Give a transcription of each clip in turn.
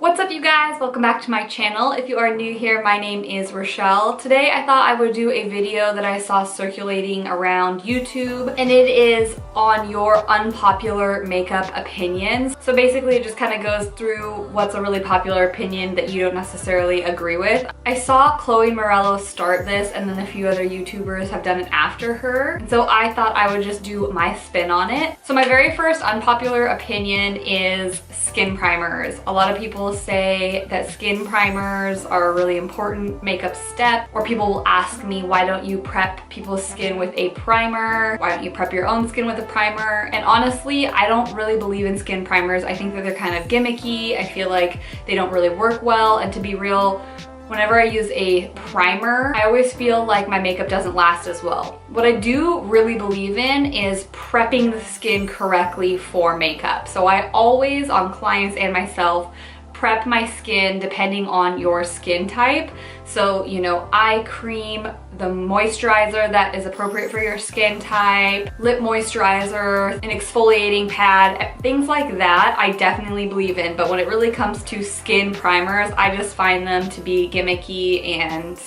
What's up, you guys? Welcome back to my channel. If you are new here, my name is Rachelle. Today I thought I would do a video that I saw circulating around YouTube, and it is on your unpopular makeup opinions. So basically it just kind of goes through what's a really popular opinion that you don't necessarily agree with. I saw Chloe Morello start this, and then a few other YouTubers have done it after her. And so I thought I would just do my spin on it. So my very first unpopular opinion is skin primers. A lot of people say that skin primers are a really important makeup step, or people will ask me, why don't you prep people's skin with a primer? Why don't you prep your own skin with a primer? And honestly, I don't really believe in skin primers. I think that they're kind of gimmicky. I feel like they don't really work well, and to be real, whenever I use a primer, I always feel like my makeup doesn't last as well. What I do really believe in is prepping the skin correctly for makeup. So I always, on clients and myself, prep my skin depending on your skin type. So, you know, eye cream, the moisturizer that is appropriate for your skin type, lip moisturizer, an exfoliating pad, things like that I definitely believe in. But when it really comes to skin primers, I just find them to be gimmicky, and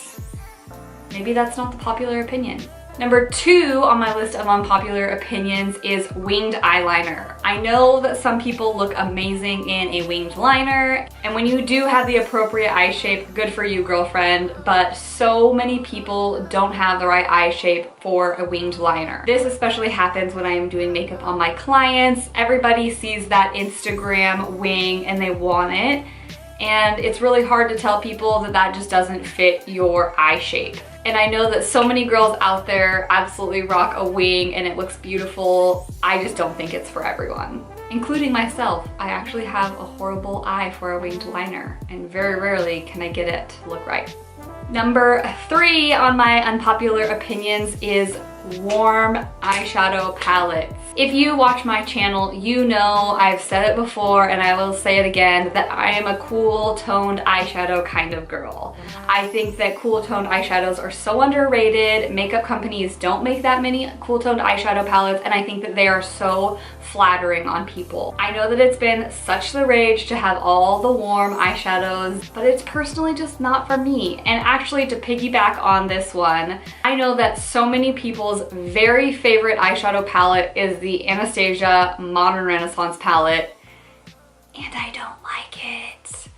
maybe that's not the popular opinion. Number 2 on my list of unpopular opinions is winged eyeliner. I know that some people look amazing in a winged liner, and when you do have the appropriate eye shape, good for you, girlfriend, but so many people don't have the right eye shape for a winged liner. This especially happens when I am doing makeup on my clients. Everybody sees that Instagram wing and they want it, and it's really hard to tell people that that just doesn't fit your eye shape. And I know that so many girls out there absolutely rock a wing and it looks beautiful. I just don't think it's for everyone, including myself. I actually have a horrible eye for a winged liner, and very rarely can I get it to look right. Number 3 on my unpopular opinions is warm eyeshadow palettes. If you watch my channel, you know I've said it before and I will say it again, that I am a cool toned eyeshadow kind of girl. I think that cool toned eyeshadows are so underrated. Makeup companies don't make that many cool toned eyeshadow palettes, and I think that they are so flattering on people. I know that it's been such the rage to have all the warm eyeshadows, but it's personally just not for me. And actually, to piggyback on this one, I know that so many people's very favorite eyeshadow palette is the Anastasia Modern Renaissance palette, and I don't like it.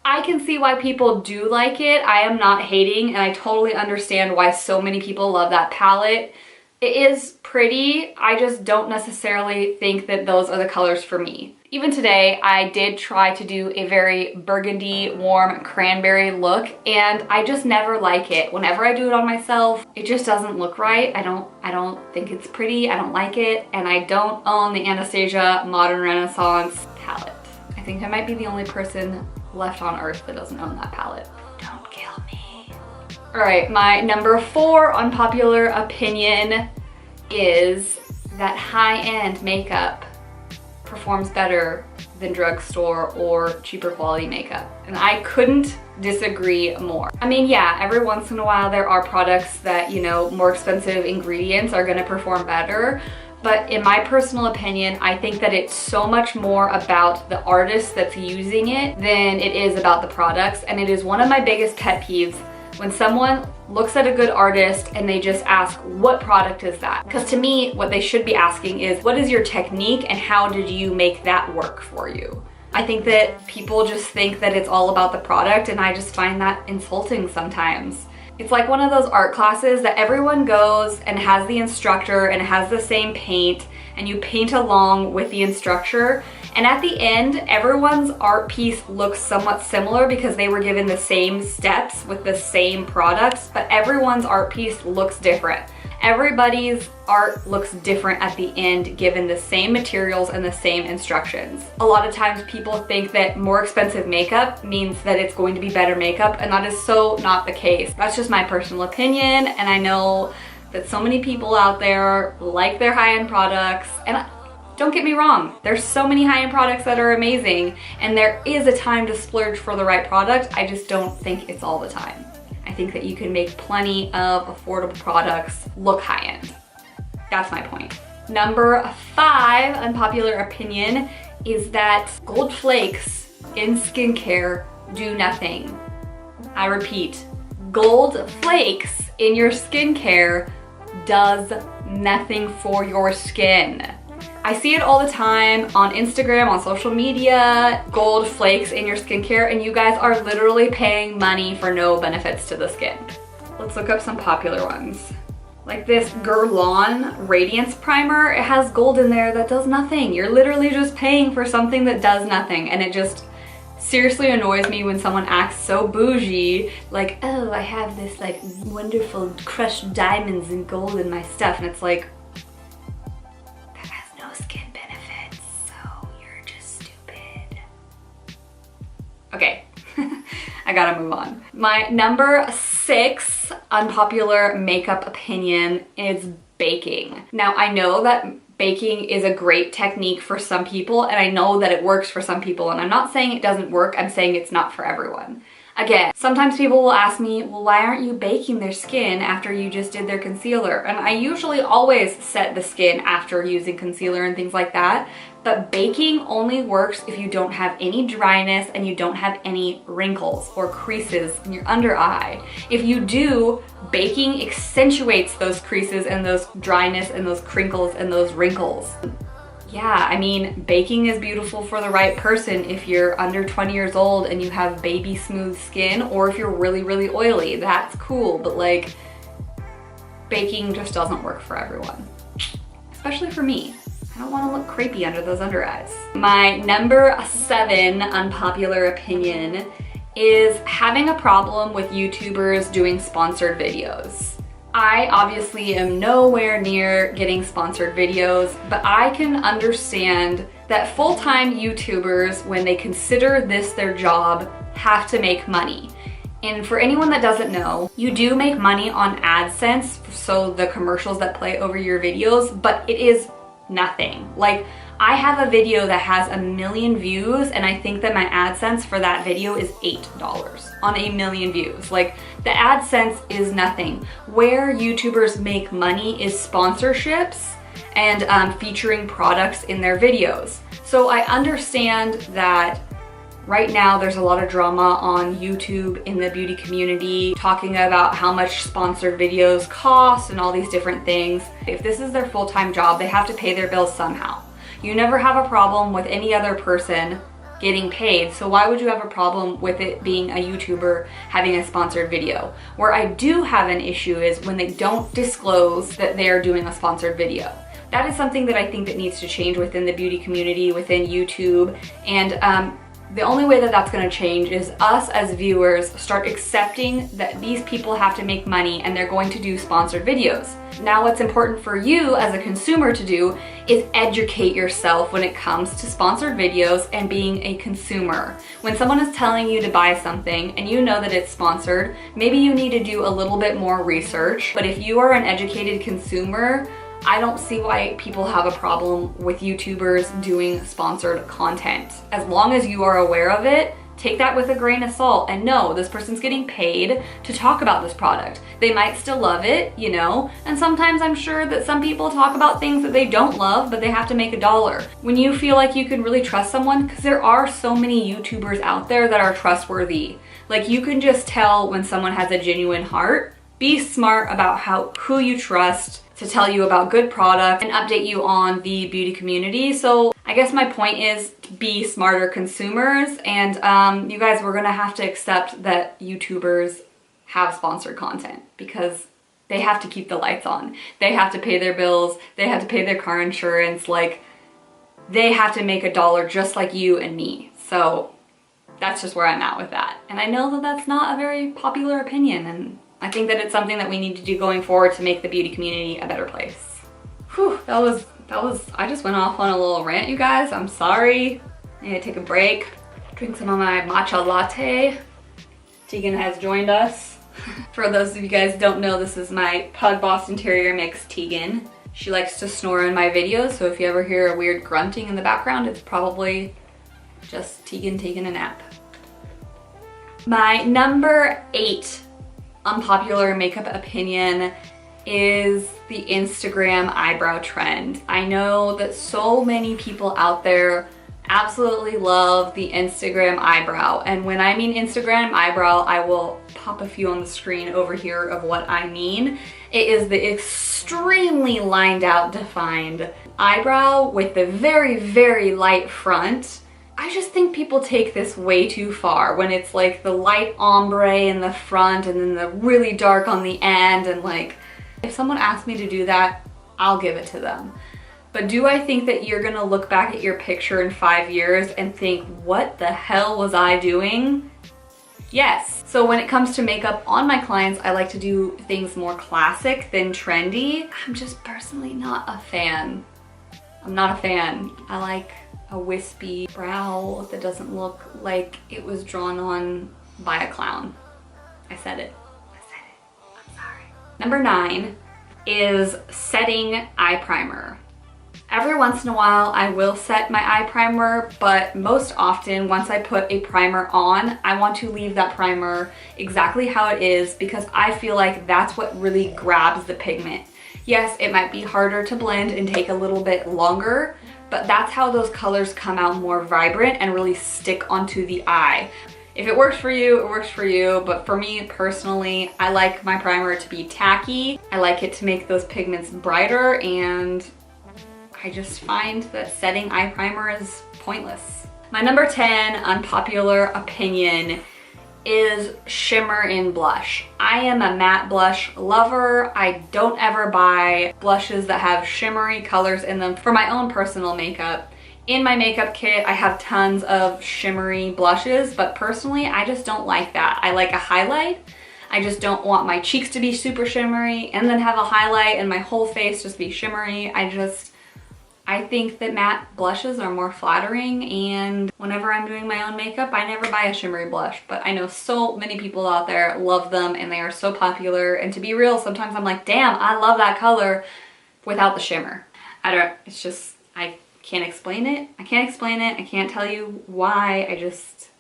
I can see why people do like it. I am not hating, and I totally understand why so many people love that palette. It is pretty. I just don't necessarily think that those are the colors for me. Even today, I did try to do a very burgundy, warm cranberry look, and I just never like it. Whenever I do it on myself, it just doesn't look right. I don't think it's pretty. I don't like it, and I don't own the Anastasia Modern Renaissance palette. I think I might be the only person left on earth that doesn't own that palette. Don't kill me. All right, my number 4 unpopular opinion is that high-end makeup performs better than drugstore or cheaper quality makeup. And I couldn't disagree more. I mean, yeah, every once in a while there are products that, you know, more expensive ingredients are gonna perform better. But in my personal opinion, I think that it's so much more about the artist that's using it than it is about the products. And it is one of my biggest pet peeves when someone looks at a good artist and they just ask, what product is that? Because to me, what they should be asking is, what is your technique and how did you make that work for you? I think that people just think that it's all about the product, and I just find that insulting sometimes. It's like one of those art classes that everyone goes and has the instructor and has the same paint, and you paint along with the instructor, and at the end, everyone's art piece looks somewhat similar because they were given the same steps with the same products, but everyone's art piece looks different. Everybody's art looks different at the end given the same materials and the same instructions. A lot of times people think that more expensive makeup means that it's going to be better makeup, and that is so not the case. That's just my personal opinion, and I know that so many people out there like their high-end products, and don't get me wrong, there's so many high-end products that are amazing, and there is a time to splurge for the right product. I just don't think it's all the time. I think that you can make plenty of affordable products look high-end. That's my point. Number 5 unpopular opinion is that gold flakes in skincare do nothing. I repeat, gold flakes in your skincare does nothing for your skin. I see it all the time on Instagram, on social media, gold flakes in your skincare, and you guys are literally paying money for no benefits to the skin. Let's look up some popular ones. Like this Guerlain Radiance Primer, it has gold in there that does nothing. You're literally just paying for something that does nothing, and it just seriously annoys me when someone acts so bougie, like, oh, I have this like wonderful crushed diamonds and gold in my stuff, and it's like, that has no skin benefits, so you're just stupid. Okay, I gotta move on. My number 6 unpopular makeup opinion is baking. Now, I know that baking is a great technique for some people, and I know that it works for some people, and I'm not saying it doesn't work, I'm saying it's not for everyone. Again, sometimes people will ask me, well, why aren't you baking their skin after you just did their concealer? And I usually always set the skin after using concealer and things like that, but baking only works if you don't have any dryness and you don't have any wrinkles or creases in your under eye. If you do, baking accentuates those creases and those dryness and those crinkles and those wrinkles. Yeah, I mean, baking is beautiful for the right person if you're under 20 years old and you have baby smooth skin, or if you're really, really oily, that's cool, but like, baking just doesn't work for everyone, especially for me. I don't want to look crepey under those under eyes. My number 7 unpopular opinion is having a problem with YouTubers doing sponsored videos. I obviously am nowhere near getting sponsored videos, but I can understand that full-time YouTubers, when they consider this their job, have to make money. And for anyone that doesn't know, you do make money on AdSense, so the commercials that play over your videos, but it is nothing. Like, I have a video that has 1 million views, and I think that my AdSense for that video is $8 on 1 million views. Like, the AdSense is nothing. Where YouTubers make money is sponsorships and featuring products in their videos. So I understand that right now there's a lot of drama on YouTube in the beauty community talking about how much sponsored videos cost and all these different things. If this is their full-time job, they have to pay their bills somehow. You never have a problem with any other person getting paid, so why would you have a problem with it being a YouTuber having a sponsored video? Where I do have an issue is when they don't disclose that they are doing a sponsored video. That is something that I think that needs to change within the beauty community, within YouTube, and the only way that that's going to change is us as viewers start accepting that these people have to make money and they're going to do sponsored videos. Now, what's important for you as a consumer to do is educate yourself when it comes to sponsored videos and being a consumer. When someone is telling you to buy something and you know that it's sponsored, maybe you need to do a little bit more research. But if you are an educated consumer, I don't see why people have a problem with YouTubers doing sponsored content. As long as you are aware of it, take that with a grain of salt and know this person's getting paid to talk about this product. They might still love it, you know, and sometimes I'm sure that some people talk about things that they don't love, but they have to make $1. When you feel like you can really trust someone, because there are so many YouTubers out there that are trustworthy. Like, you can just tell when someone has a genuine heart. Be smart about who you trust to tell you about good products and update you on the beauty community. So I guess my point is to be smarter consumers, and you guys, we're gonna have to accept that YouTubers have sponsored content because they have to keep the lights on. They have to pay their bills, they have to pay their car insurance, like, they have to make $1 just like you and me. So that's just where I'm at with that. And I know that that's not a very popular opinion, and I think that it's something that we need to do going forward to make the beauty community a better place. Whew, that was, I just went off on a little rant, you guys. I'm sorry. I need to take a break, drink some of my matcha latte. Tegan has joined us. For those of you guys who don't know, this is my Pug Boston Terrier mix, Tegan. She likes to snore in my videos, so if you ever hear a weird grunting in the background, it's probably just Tegan taking a nap. My number 8 unpopular makeup opinion is the Instagram eyebrow trend. I know that so many people out there absolutely love the Instagram eyebrow. And when I mean Instagram eyebrow, I will pop a few on the screen over here of what I mean. It is the extremely lined out, defined eyebrow with the very, very light front. I just think people take this way too far when it's like the light ombre in the front and then the really dark on the end, and like, if someone asks me to do that, I'll give it to them. But do I think that you're gonna look back at your picture in 5 years and think, what the hell was I doing? Yes. So when it comes to makeup on my clients, I like to do things more classic than trendy. I'm just personally not a fan. I'm not a fan. I like a wispy brow that doesn't look like it was drawn on by a clown. I said it. I said it. I'm sorry. Number 9 is setting eye primer. Every once in a while I will set my eye primer, but most often once I put a primer on, I want to leave that primer exactly how it is because I feel like that's what really grabs the pigment. Yes, it might be harder to blend and take a little bit longer, but that's how those colors come out more vibrant and really stick onto the eye. If it works for you, it works for you, but for me personally, I like my primer to be tacky. I like it to make those pigments brighter, and I just find that setting eye primer is pointless. My number 10 unpopular opinion is shimmer in blush. I am a matte blush lover. I don't ever buy blushes that have shimmery colors in them for my own personal makeup. In my makeup kit, I have tons of shimmery blushes, but personally, I just don't like that. I like a highlight. I just don't want my cheeks to be super shimmery and then have a highlight and my whole face just be shimmery. I think that matte blushes are more flattering, and whenever I'm doing my own makeup, I never buy a shimmery blush, but I know so many people out there love them and they are so popular, and to be real, sometimes I'm like, damn, I love that color without the shimmer. It's just, I can't explain it. I can't explain it. I can't tell you why. I just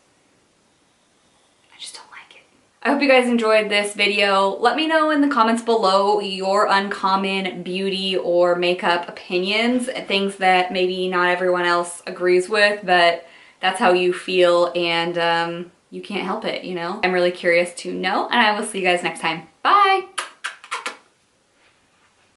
don't like it. I hope you guys enjoyed this video. Let me know in the comments below your uncommon beauty or makeup opinions, things that maybe not everyone else agrees with, but that's how you feel, and you can't help it, you know? I'm really curious to know, and I will see you guys next time. Bye!